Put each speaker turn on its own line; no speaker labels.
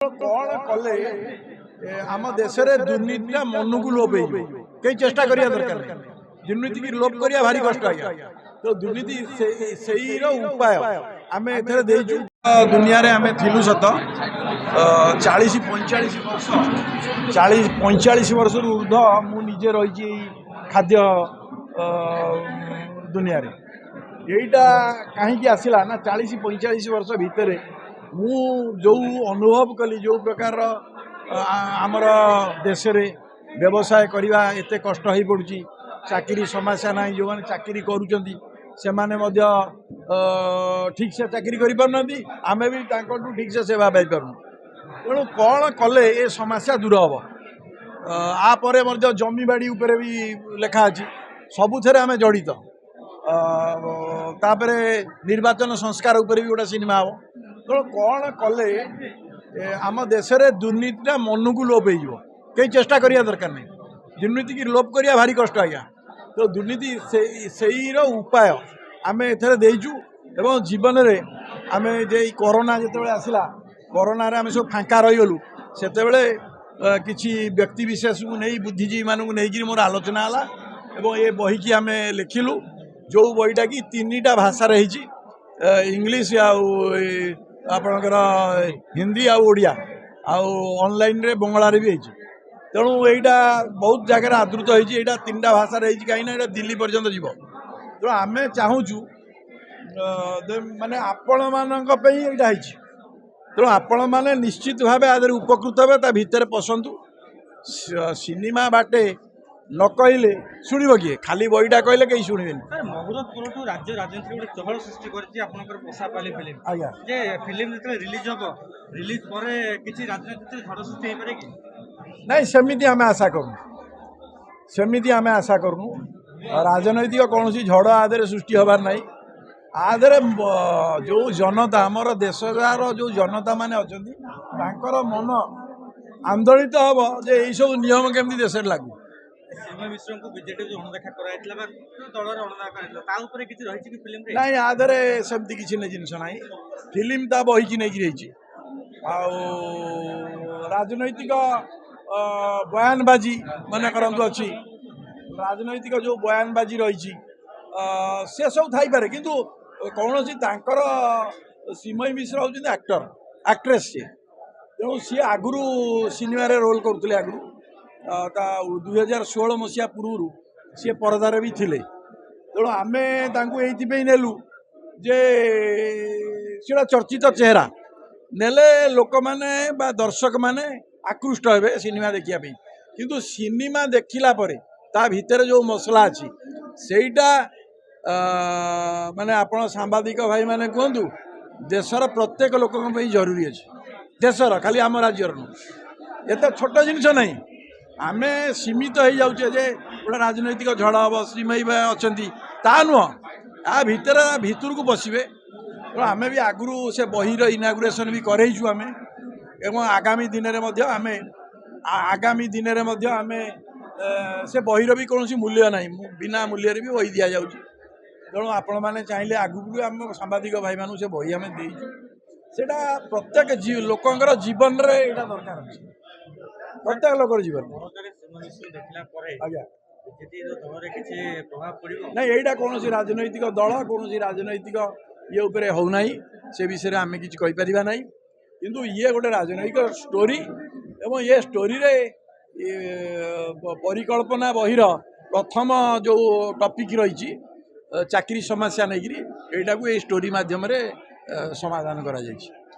कौन कले आम देश में दुर्नीति मन को लोप कई चेष्टा करिया दरकार दुर्नीति की लोप करिया भारी कष्ट आज्ञा तो दुर्नीति से उपाय आम एथरे देचु दुनिया रे आमे थिलु सत 40-45 वर्ष 40-45 वर्ष ऊर्ध मु निजे रही खाद्य दुनिया रे यहीटा कहीं आसला ना 40-45 वर्ष भितर मु जो अनुभव कली जो प्रकार आमर देश रे व्यवसाय करवा एते कष्ट हो पड़ुची चाकरी समस्या ना जो मैंने चाकरी करुँच से माने मध्य ठीक से चाकरी करि पारनती आमे भी तांकटू ठीक से सेवा पाई पारनु तेणु कौन कले ये समस्या दूर हम आपर मध्य जमी बाड़ी उपरे भी लेखा अच्छी सबुथे आम जड़ित तापर निर्वाचन संस्कार उपर भी गोटे सिनेमा हम तेणु कौन कले आम देश में दुर्नीतिटा मन को लोप हो कई चेष्टा करिया दरकार नहीं दुर्नीति की लोप करिया भारी कष्ट आज्ञा तो दुर्नीति से उपाय आम एथरे देचु एवं जीवन में आम जे कोरोना जिते आसला कोरोना रे आम सब फांका रहीगलु से किसी व्यक्ति विशेष को नहीं बुद्धिजीवी मानू नहीं मोर आलोचना है एवं ये बही की आम लिखिलु जो बहीटा कि 3टा भाषा रही इंग्लिश आपणकर हिंदी आड़िया ऑनलाइन रे बंगला रे भी है तेणु यहाँ बहुत जगह आदृत होती 3टा भाषा रही कहीं दिल्ली पर्यंत जीव तेणु आम चाहूँ माने आपण मानक यहाँ तेणु आपण मैंने निश्चित भाव आदि उपकृत हे भितर पसंदु सिनेमा बाटे न कहले शुणव किए खाली बहीटा कहले कहीं शुणवे
मुहूर्त राज्य राजनीति गोटे चहल सृष्टि करसापाली फिल्म आज्ञा जे फिल्म जो रिलीज हम रिलीज पर किसी राजनीति झड़ सृष्टि हो पारे कि
नहीं सेमिति आम आशा करूँ सेमिति आम आशा करूँ राजनैतिक कौन झड़ आदि सृष्टि हबार नहीं आदि जो जनता आमर देशर जो जनता माने अच्छा मन आंदोलित हम जे यही सब नियम केमती देश लागू
सीमा मिश्र को बीजेपी जो अणदेखा कराइतला दलर अणदेखा कराइतला किसी रही फिल्म रे
नहीं आदरे सेमती किसी नहीं जिनस ना फिल्म ता बही की नहीं रही राजनैतिक बयानबाजी मन करतु अच्छी राजनैतिक जो बयानबाजी रही से सब थी पारे किंतु कौन सीमई मिश्र हूँ एक्टर एक्ट्रेस सी तेणु सी आगु सिनेमा रोल करुले आगु 2016 मसीहा पूर्व सी परदार भी थिले तेणु आम ये नेलु जे सीटा चर्चित चेहरा नेले लोक माने बा दर्शक माने आकृष्ट हे सिनेमा देखापी किंतु सिनेमा देखिला परे ता भितर जो मसला अच्छी सेटा माने आपण सांबादिक भाई माने कहतु देशर प्रत्येक लोक जरूरी अच्छे देशर खाली आम राज्यर एत छोट जिनस नहीं आम सीमित हो जाऊे जे गोटे राजनैतिक झड़ हम श्रीमयी अच्छा ता नुह आ भितर को बसवे तो आम भी आगु से बहीर इनागुरेसन भी करेचु आम एवं आगामी दिन में आम आगामी दिन में आम से बहीर भी कौन मूल्य ना बिना मूल्य भी बही दि जाऊँ तेणु आपण मैंने चाहिए आगू भी आम सांबादिक भाई मान से बही आम देचु सेटा प्रत्येक लोकंर जीवन रे एटा दरकार अछि प्रत्येक लोकर जीवन आज्ञा नहीं यहाँ कौन राजनैतिक दल कौन राजनैतिक ये उपरे होना से विषय आम कि कहीपर ना किंतु ये गोटे राजनैतिक स्टोरी एवं ये स्टोरी रे परिकल्पना बहिर प्रथम जो टॉपिक रही चाकरी समस्या नहीं यहाँ को ये स्टोरी माध्यम समाधान करा जायछि।